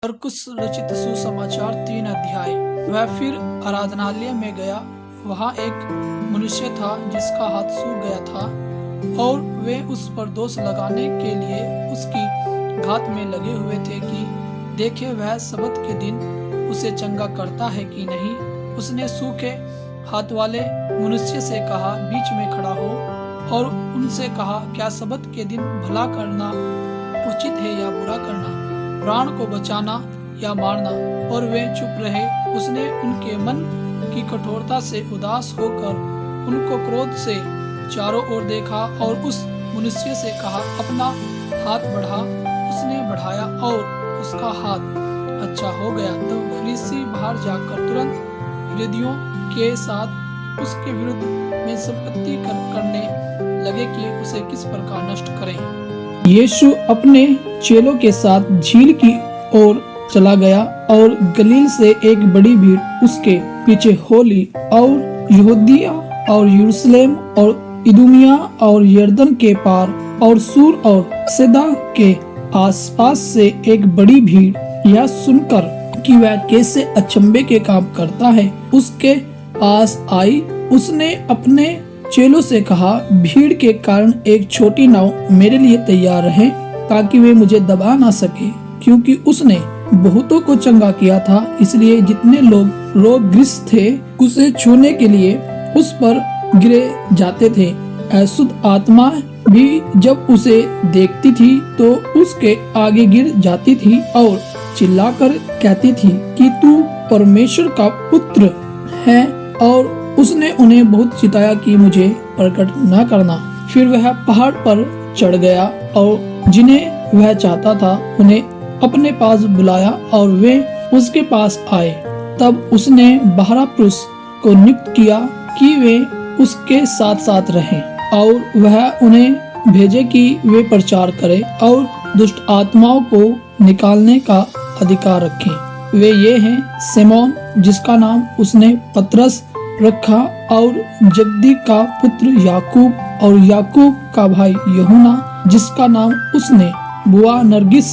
मरकुस रचित सुसमाचार 3 अध्याय। वह फिर आराधनालय में गया। वहाँ एक मनुष्य था जिसका हाथ सूख गया था और वे उस पर दोष लगाने के लिए उसकी घात में लगे हुए थे कि देखे वह सबत के दिन उसे चंगा करता है कि नहीं। उसने सूखे हाथ वाले मनुष्य से कहा, बीच में खड़ा हो और उनसे कहा, क्या सबत के दिन भला करना उचित है या बुरा करना, प्राण को बचाना या मारना? और वे चुप रहे। उसने उनके मन की कठोरता से उदास होकर उनको क्रोध से चारों ओर देखा और उस मनुष्य से कहा, अपना हाथ बढ़ा। उसने बढ़ाया और उसका हाथ अच्छा हो गया। तो फरीसी बाहर जाकर तुरंत विरोधियों के साथ उसके विरुद्ध में संपत्ति करने लगे कि उसे किस प्रकार नष्ट करें। यीशु अपने चेलों के साथ झील की ओर चला गया और गलील से एक बड़ी भीड़ उसके पीछे हो ली और यहूदिया और यरूशलेम और इदुमिया और यरदन के पार और सूर और सैदा के आसपास से एक बड़ी भीड़ यह सुनकर कि वह कैसे अचंभे के काम करता है उसके पास आई। उसने अपने चेलों से कहा, भीड़ के कारण एक छोटी नाव मेरे लिए तैयार रहे ताकि वे मुझे दबा ना सके, क्योंकि उसने बहुतों को चंगा किया था। इसलिए जितने लोग रोगग्रस्त थे उसे छूने के लिए उस पर गिरे जाते थे। अशुद्ध आत्मा भी जब उसे देखती थी तो उसके आगे गिर जाती थी और चिल्लाकर कहती थी कि तू परमेश्वर का पुत्र है। और उसने उन्हें बहुत चिताया कि मुझे प्रकट न करना। फिर वह पहाड़ पर चढ़ गया और जिन्हें वह चाहता था उन्हें अपने पास बुलाया और वे उसके पास आए। तब उसने 12 पुरुष को नियुक्त किया कि वे उसके साथ साथ रहें और वह उन्हें भेजे कि वे प्रचार करें और दुष्ट आत्माओं को निकालने का अधिकार रखें। वे ये हैं, सिमोन जिसका नाम उसने पतरस रखा और जब्दी का पुत्र याकूब और याकूब का भाई यूहन्ना जिसका नाम उसने बुआ नरगिस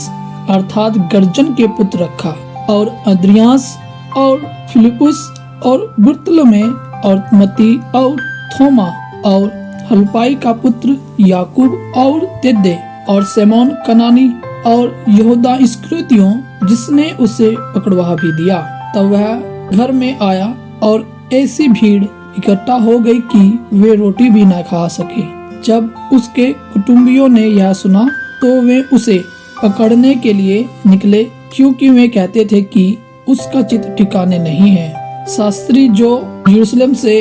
अर्थात गर्जन के पुत्र रखा और अद्रियास और फिलिपुस और बुर्तलमे और मती और थोमा और हल्पाई का पुत्र याकूब और तेदे और सिमोन कनानी और यहूदा इस्करियोती जिसने उसे पकड़वा भी दिया। तब वह घर में आया और ऐसी भीड़ इकट्ठा हो गई कि वे रोटी भी न खा सके। जब उसके कुटुंबियों ने यह सुना तो वे उसे पकड़ने के लिए निकले, क्योंकि वे कहते थे कि उसका चित्त ठिकाने नहीं है। शास्त्री जो यरूशलेम से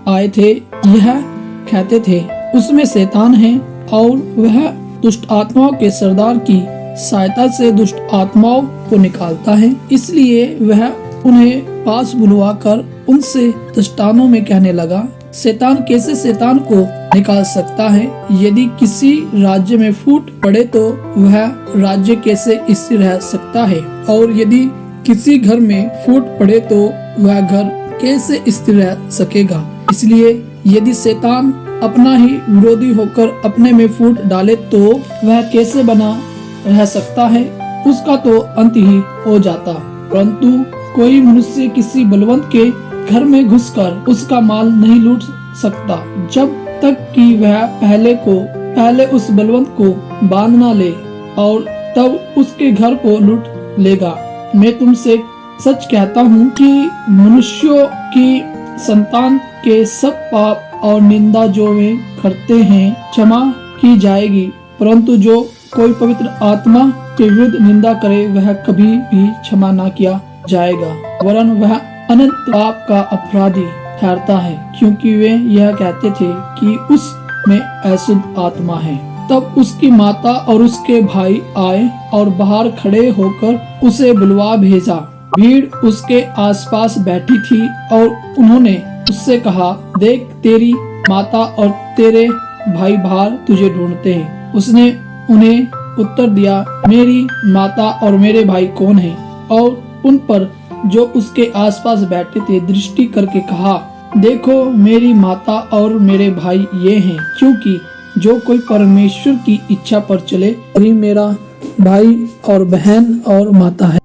आए थे यह कहते थे, उसमें शैतान है और वह दुष्ट आत्माओं के सरदार की सहायता से दुष्ट आत्माओं को निकालता है। इसलिए वह उन्हें पास बुलवाकर उनसे दृष्टांतों में कहने लगा, शैतान कैसे शैतान को निकाल सकता है? यदि किसी राज्य में फूट पड़े तो वह राज्य कैसे स्थिर रह सकता है? और यदि किसी घर में फूट पड़े तो वह घर कैसे स्थिर रह सकेगा? इसलिए यदि शैतान अपना ही विरोधी होकर अपने में फूट डाले तो वह कैसे बना रह सकता है? उसका तो अंत ही हो जाता। परंतु कोई मनुष्य किसी बलवंत के घर में घुसकर उसका माल नहीं लूट सकता जब तक कि वह पहले उस बलवंत को बांध ना ले, और तब उसके घर को लूट लेगा। मैं तुमसे सच कहता हूँ कि मनुष्यों की संतान के सब पाप और निंदा जो वे करते हैं क्षमा की जाएगी, परंतु जो कोई पवित्र आत्मा के विरुद्ध निंदा करे वह कभी भी क्षमा न किया जाएगा, वरन वह अनंत पाप का अपराधी ठहरता है, क्योंकि वे यह कहते थे कि उसमें अशुद्ध आत्मा है। तब उसकी माता और उसके भाई आए और बाहर खड़े होकर उसे बुलवा भेजा। भीड़ उसके आसपास बैठी थी और उन्होंने उससे कहा, देख तेरी माता और तेरे भाई बाहर तुझे ढूंढते हैं। उसने उन्हें उत्तर दिया, मेरी माता और मेरे भाई कौन हैं? और उन पर जो उसके आसपास बैठे थे दृष्टि करके कहा, देखो मेरी माता और मेरे भाई ये हैं, क्योंकि जो कोई परमेश्वर की इच्छा पर चले वही मेरा भाई और बहन और माता है।